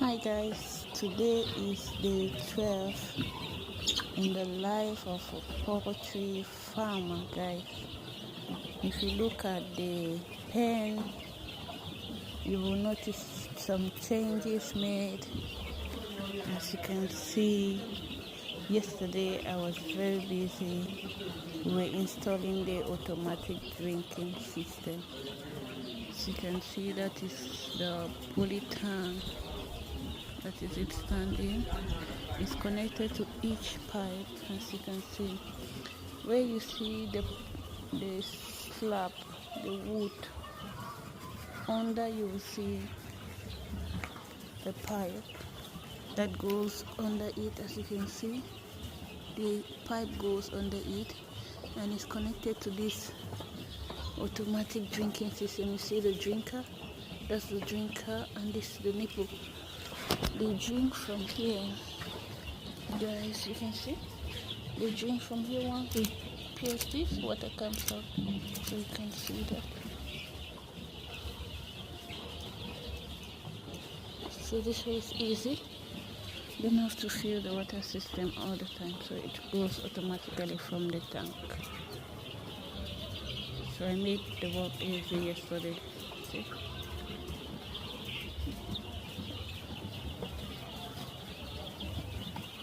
Hi guys, today is day 12 in the life of a poultry farmer, guys. If you look at the pen, you will notice some changes made. As you can see, yesterday I was very busy. We were installing the automatic drinking system. As you can see, that is the poultry tank. That is it standing. It's connected to each pipe, as you can see. Where you see the slab, the wood, under you will see the pipe that goes under it. As you can see, the pipe goes under it and is connected to this automatic drinking system. You see the drinker, that's the drinker, and this is the nipple. They drink from here, guys. You can see they drink from here. Once they pierce this, water comes out, so you can see that. So this way is easy. You don't have to fill the water system all the time, so it goes automatically from the tank. So I made the work easy yesterday. See?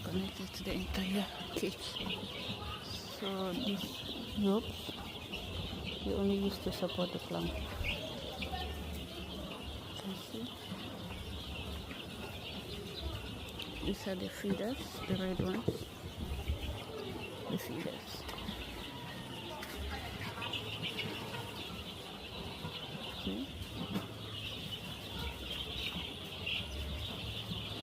Connected to the entire kit. So these ropes you only use to support the plant. You can see these are the feeders, the red ones, the feeders.